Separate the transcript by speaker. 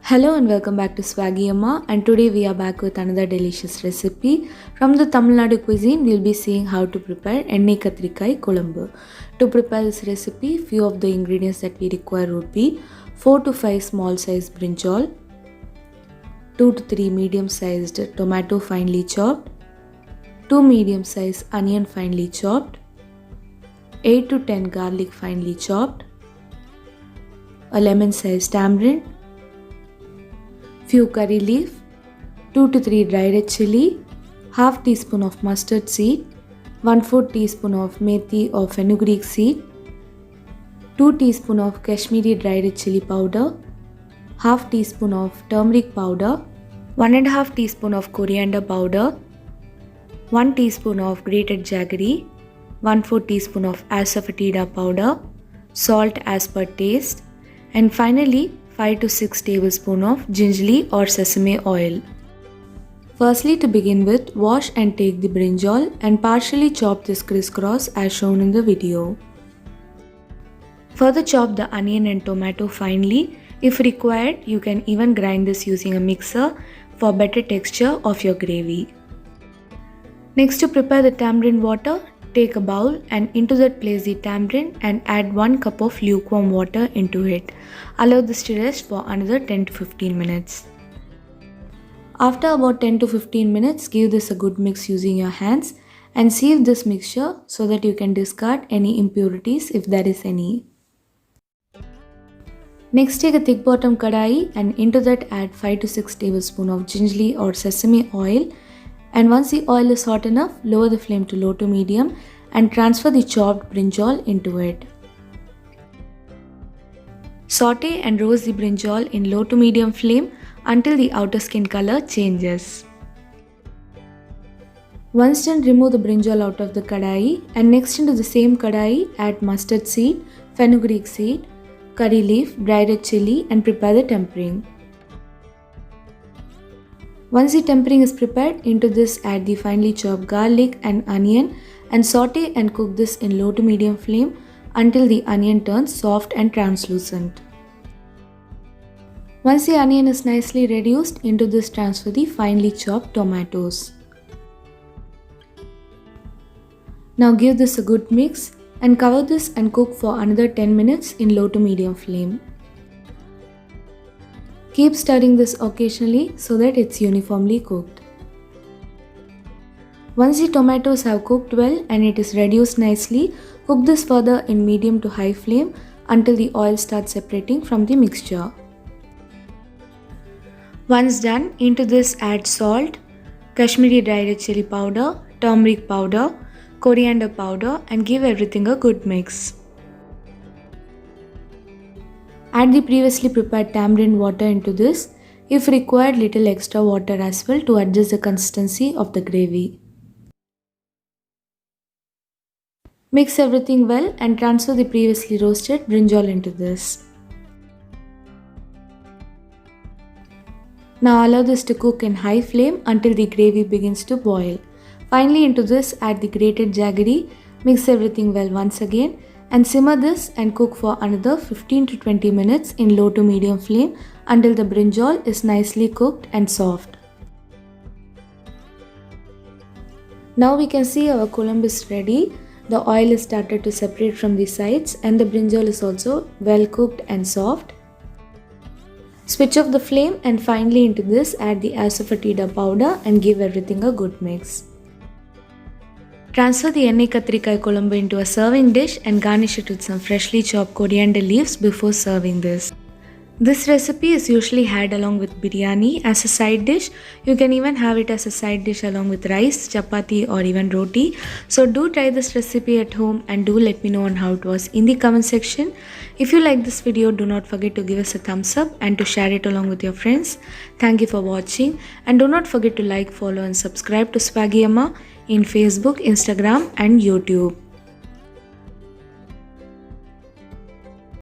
Speaker 1: Hello and welcome back to Swaggy Amma, and today we are back with another delicious recipe. From the Tamil Nadu cuisine, we'll be seeing how to prepare Ennai Kathirikai Kolambu. To prepare this recipe, few of the ingredients that we require would be 4 to 5 small sized brinjal, 2 to 3 medium sized tomato finely chopped, 2 medium sized onion finely chopped, 8 to 10 garlic finely chopped, a lemon sized tamarind, few curry leaf, 2 to 3 dry red chili, half teaspoon of mustard seed, 1/4 teaspoon of methi or fenugreek seed, 2 teaspoon of Kashmiri dry red chili powder, half teaspoon of turmeric powder, 1.5 teaspoon of coriander powder, 1 teaspoon of grated jaggery, 1/4 teaspoon of asafoetida powder, salt as per taste, and finally 5 to 6 tablespoons of gingerly or sesame oil. Firstly, to begin with, wash and take the brinjal and partially chop this crisscross as shown in the video. Further chop the onion and tomato finely. If required, you can even grind this using a mixer for better texture of your gravy. Next, to prepare the tamarind water, take a bowl and into that place the tamarind and add 1 cup of lukewarm water into it. Allow this to rest for another 10 to 15 minutes. After about 10 to 15 minutes, give this a good mix using your hands and sieve this mixture so that you can discard any impurities if there is any. Next, take a thick bottom kadai and into that add 5 to 6 tablespoons of gingerly or sesame oil. And once the oil is hot enough, lower the flame to low to medium and transfer the chopped brinjal into it. Saute and roast the brinjal in low to medium flame until the outer skin color changes. Once done, remove the brinjal out of the kadai and next into the same kadai add mustard seed, fenugreek seed, curry leaf, dry red chili and prepare the tempering. Once the tempering is prepared, into this add the finely chopped garlic and onion and saute and cook this in low to medium flame until the onion turns soft and translucent. Once the onion is nicely reduced, into this transfer the finely chopped tomatoes. Now give this a good mix and cover this and cook for another 10 minutes in low to medium flame. Keep stirring this occasionally so that it's uniformly cooked. Once the tomatoes have cooked well and it is reduced nicely, cook this further in medium to high flame until the oil starts separating from the mixture. Once done, into this add salt, Kashmiri dry red chili powder, turmeric powder, coriander powder and give everything a good mix. Add the previously prepared tamarind water into this. If required, little extra water as well to adjust the consistency of the gravy. Mix everything well and transfer the previously roasted brinjal into this. Now allow this to cook in high flame until the gravy begins to boil. Finally, into this add the grated jaggery. Mix everything well once again and simmer this and cook for another 15 to 20 minutes in low to medium flame until the brinjal is nicely cooked and soft. Now we can see our kolambu is ready. The oil is started to separate from the sides and the brinjal is also well cooked and soft. Switch off the flame and finally into this add the asafoetida powder and give everything a good mix. Transfer the Ennai Kathirikai Kolambu into a serving dish and garnish it with some freshly chopped coriander leaves before serving this. This recipe is usually had along with biryani as a side dish. You can even have it as a side dish along with rice, chapati or even roti. So do try this recipe at home and do let me know on how it was in the comment section. If you like this video, do not forget to give us a thumbs up and to share it along with your friends. Thank you for watching and do not forget to like, follow and subscribe to Swaggy Amma in Facebook, Instagram and YouTube.